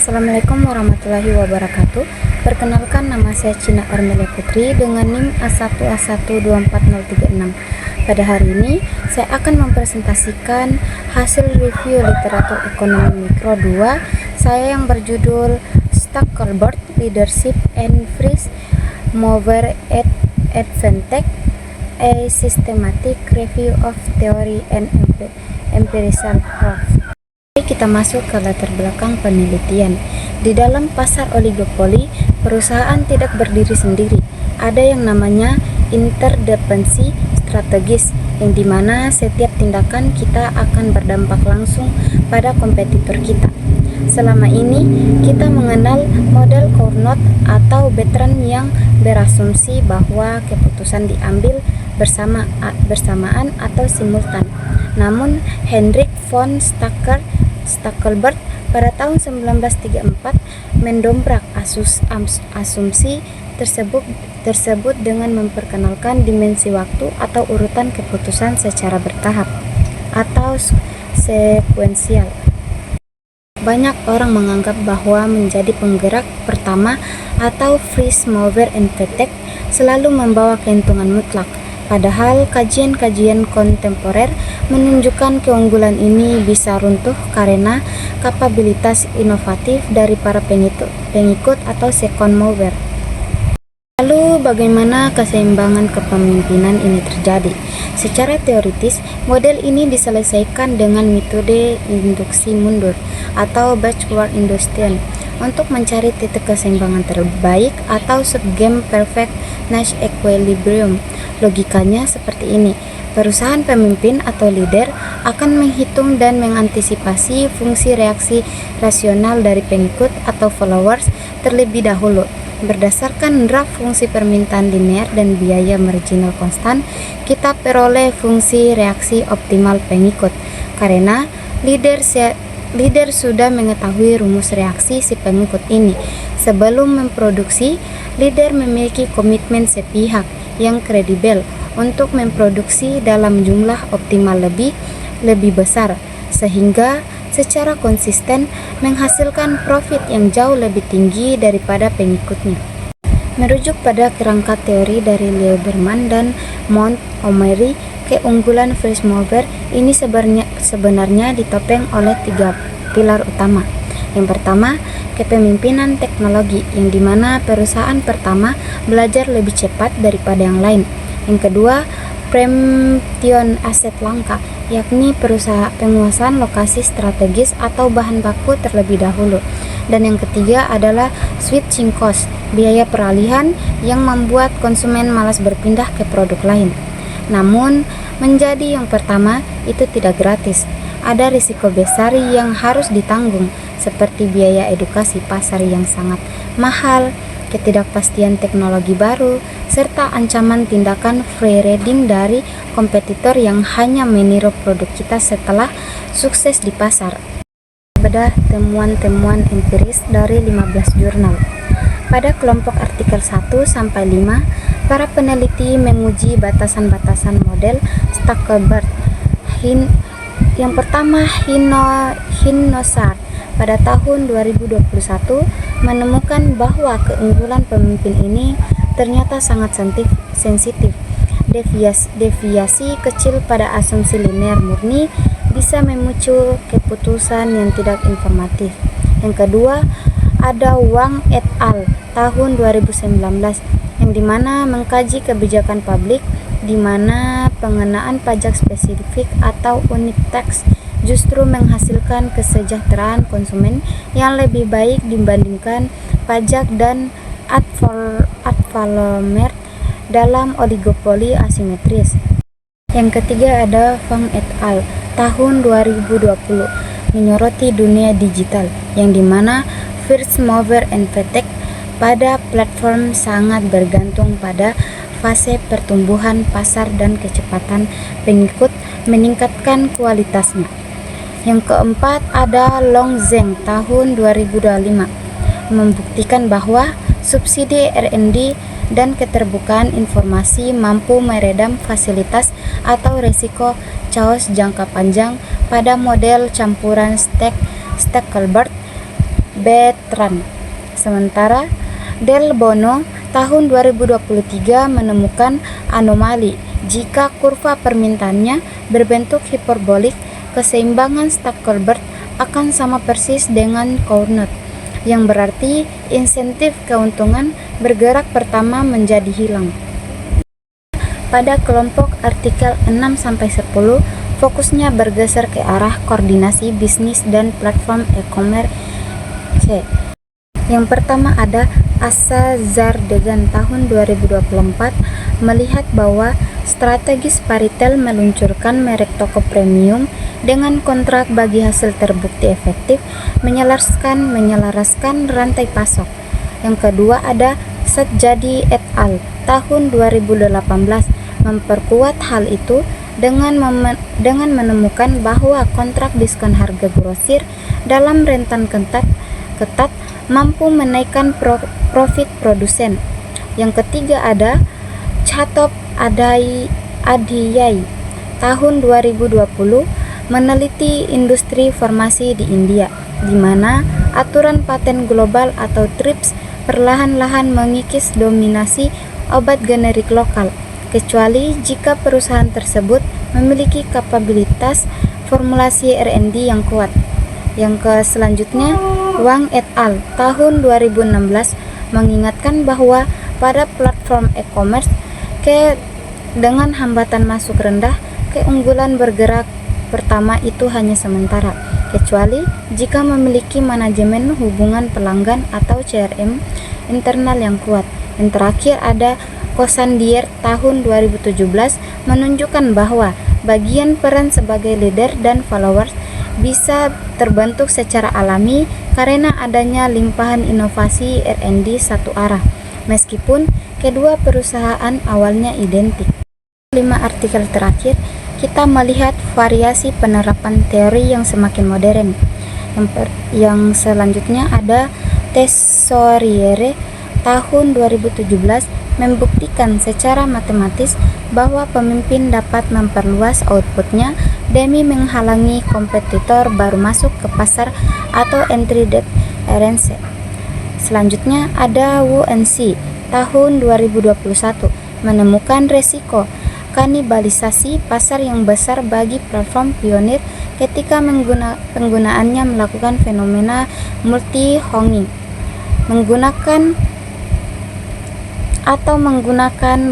Assalamualaikum warahmatullahi wabarakatuh. Perkenalkan, nama saya Cina Armelia Putri dengan NIM A1A12436. Pada hari ini saya akan mempresentasikan hasil review literatur ekonomi mikro 2 saya yang berjudul Stackelberg Leadership and First Mover at Advantech, a Systematic Review of Theory and Empirical Proof. Kita masuk ke latar belakang penelitian. Di dalam pasar oligopoli, perusahaan tidak berdiri sendiri. Ada yang namanya interdependensi strategis, yang dimana setiap tindakan kita akan berdampak langsung pada kompetitor kita. Selama ini, kita mengenal model Cournot atau Bertrand yang berasumsi bahwa keputusan diambil bersamaan atau simultan. Namun, Hendrik von Stackelberg pada tahun 1934 mendobrak asumsi tersebut dengan memperkenalkan dimensi waktu atau urutan keputusan secara bertahap atau sekuensial. Banyak orang menganggap bahwa menjadi penggerak pertama atau first mover advantage selalu membawa keuntungan mutlak. Padahal kajian-kajian kontemporer menunjukkan keunggulan ini bisa runtuh karena kapabilitas inovatif dari para pengikut atau second mover. Lalu bagaimana keseimbangan kepemimpinan ini terjadi? Secara teoritis, model ini diselesaikan dengan metode induksi mundur atau backward induction untuk mencari titik keseimbangan terbaik atau subgame perfectness equilibrium. Logikanya seperti ini. Perusahaan pemimpin atau leader akan menghitung dan mengantisipasi fungsi reaksi rasional dari pengikut atau followers terlebih dahulu. Berdasarkan draft fungsi permintaan linear dan biaya marginal konstan, kita peroleh fungsi reaksi optimal pengikut. Karena leader sudah mengetahui rumus reaksi si pengikut ini. Sebelum memproduksi, leader memiliki komitmen sepihak yang kredibel untuk memproduksi dalam jumlah optimal lebih besar, sehingga secara konsisten menghasilkan profit yang jauh lebih tinggi daripada pengikutnya. Merujuk pada kerangka teori dari Lieberman dan Montgomery, keunggulan first mover ini sebenarnya ditopeng oleh 3 pilar utama. Yang pertama, kepemimpinan teknologi, yang dimana perusahaan pertama belajar lebih cepat daripada yang lain. Yang kedua, preemption aset langka, yakni penguasaan lokasi strategis atau bahan baku terlebih dahulu. Dan yang ketiga adalah switching cost, biaya peralihan yang membuat konsumen malas berpindah ke produk lain. Namun, menjadi yang pertama itu tidak gratis. Ada risiko besar yang harus ditanggung, seperti biaya edukasi pasar yang sangat mahal, ketidakpastian teknologi baru, serta ancaman tindakan free riding dari kompetitor yang hanya meniru produk kita setelah sukses di pasar. Bedah temuan-temuan empiris dari 15 jurnal. Pada kelompok artikel 1-5, para peneliti menguji batasan-batasan model Stackelberg. Yang pertama, Hinosart pada tahun 2021 menemukan bahwa keunggulan pemimpin ini ternyata sangat sensitif. Deviasi kecil pada asumsi linear murni bisa memicu keputusan yang tidak informatif. Yang kedua, ada Wang et al. Tahun 2019 yang dimana mengkaji kebijakan publik di mana pengenaan pajak spesifik atau unit tax justru menghasilkan kesejahteraan konsumen yang lebih baik dibandingkan pajak dan ad valorem dalam oligopoli asimetris. Yang ketiga ada Fang et al. Tahun 2020 menyoroti dunia digital, yang dimana first mover advantage pada platform sangat bergantung pada fase pertumbuhan pasar dan kecepatan pengikut meningkatkan kualitasnya. Yang keempat ada Long Zheng tahun 2025 membuktikan bahwa subsidi R&D dan keterbukaan informasi mampu meredam fasilitas atau risiko chaos jangka panjang pada model campuran Stackelberg Bertrand. Sementara Del Bono tahun 2023 menemukan anomali jika kurva permintaannya berbentuk hiperbolik, keseimbangan Stackelberg akan sama persis dengan Cournot, yang berarti insentif keuntungan bergerak pertama menjadi hilang. Pada kelompok artikel 6-10, fokusnya bergeser ke arah koordinasi bisnis dan platform e-commerce. Yang pertama ada Asa Zardegan tahun 2024 melihat bahwa strategis Paritel meluncurkan merek toko premium dengan kontrak bagi hasil terbukti efektif menyelaraskan rantai pasok. Yang kedua ada Satjadi et al. Tahun 2018 memperkuat hal itu dengan menemukan bahwa kontrak diskon harga grosir dalam rentan ketat mampu menaikkan profit produsen. Yang ketiga ada Chatop Adiyai tahun 2020 meneliti industri farmasi di India, di mana aturan paten global atau TRIPS perlahan-lahan mengikis dominasi obat generik lokal, kecuali jika perusahaan tersebut memiliki kapabilitas formulasi R&D yang kuat. Yang selanjutnya, Wang et al. Tahun 2016 mengingatkan bahwa pada platform e-commerce dengan hambatan masuk rendah, keunggulan bergerak pertama itu hanya sementara, kecuali jika memiliki manajemen hubungan pelanggan atau CRM internal yang kuat. Yang terakhir ada Kosandier tahun 2017 menunjukkan bahwa bagian peran sebagai leader dan followers bisa terbentuk secara alami karena adanya limpahan inovasi R&D satu arah, meskipun kedua perusahaan awalnya identik. 5 artikel terakhir, kita melihat variasi penerapan teori yang semakin modern. Yang selanjutnya ada Tesoriere tahun 2017 membuktikan secara matematis bahwa pemimpin dapat memperluas outputnya demi menghalangi kompetitor baru masuk ke pasar atau entry depth RNC. Selanjutnya ada Wu NC tahun 2021 menemukan resiko kanibalisasi pasar yang besar bagi platform pionir ketika penggunaannya melakukan fenomena multi-honging, menggunakan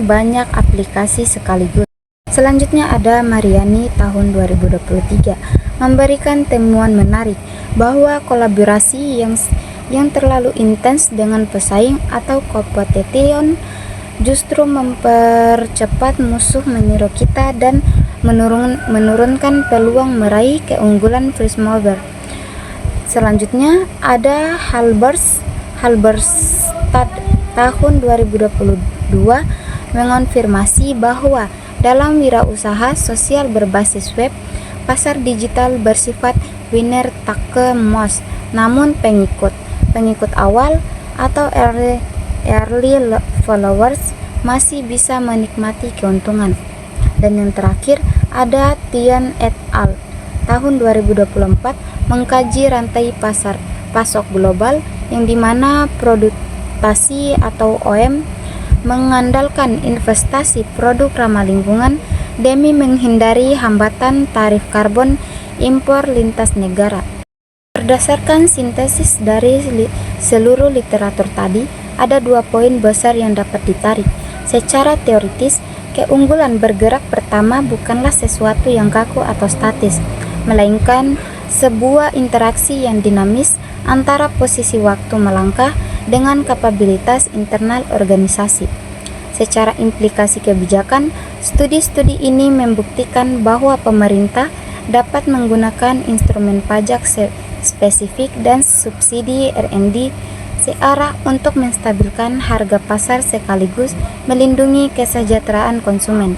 banyak aplikasi sekaligus. Selanjutnya ada Mariani tahun 2023 memberikan temuan menarik bahwa kolaborasi yang terlalu intens dengan pesaing atau kompetition justru mempercepat musuh meniru kita dan menurunkan peluang meraih keunggulan first mover. Selanjutnya ada Halberstad tahun 2022 mengonfirmasi bahwa dalam wirausaha sosial berbasis web, pasar digital bersifat winner take most, namun pengikut awal atau early followers masih bisa menikmati keuntungan. Dan yang terakhir ada Tian et al. Tahun 2024 mengkaji rantai pasok global yang dimana produktasi atau OEM mengandalkan investasi produk ramah lingkungan demi menghindari hambatan tarif karbon impor lintas negara. Berdasarkan sintesis dari seluruh literatur tadi, ada 2 poin besar yang dapat ditarik. Secara teoritis, keunggulan bergerak pertama bukanlah sesuatu yang kaku atau statis, melainkan sebuah interaksi yang dinamis antara posisi waktu melangkah dengan kapabilitas internal organisasi. Secara implikasi kebijakan, studi-studi ini membuktikan bahwa pemerintah dapat menggunakan instrumen pajak spesifik dan subsidi R&D searah untuk menstabilkan harga pasar sekaligus melindungi kesejahteraan konsumen.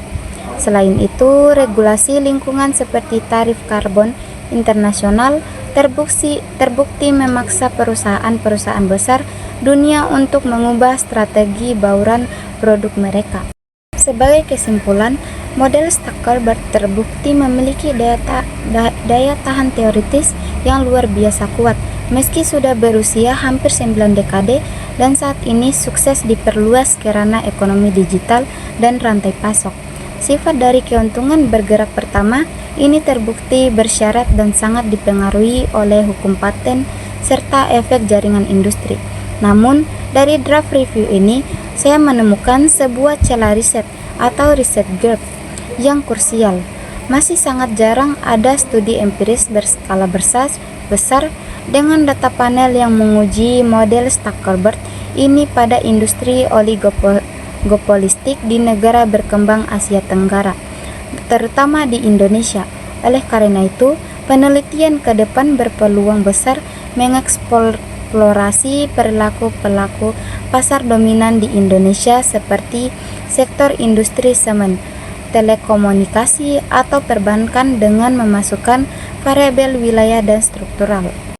Selain itu, regulasi lingkungan seperti tarif karbon internasional terbukti memaksa perusahaan-perusahaan besar dunia untuk mengubah strategi bauran produk mereka. Sebagai kesimpulan, model Stackelberg terbukti memiliki daya tahan teoritis yang luar biasa kuat Meski sudah berusia hampir 9 dekade dan saat ini sukses diperluas karena ekonomi digital dan rantai pasok. Sifat dari keuntungan bergerak pertama ini terbukti bersyarat dan sangat dipengaruhi oleh hukum paten serta efek jaringan industri. Namun, dari draft review ini, saya menemukan sebuah celah riset atau riset gap yang krusial. Masih sangat jarang ada studi empiris berskala besar dengan data panel yang menguji model Stackelberg ini pada industri oligopolistik di negara berkembang Asia Tenggara, terutama di Indonesia. Oleh karena itu, penelitian ke depan berpeluang besar mengeksplorasi perilaku pelaku pasar dominan di Indonesia seperti sektor industri semen, telekomunikasi, atau perbankan dengan memasukkan variabel wilayah dan struktural.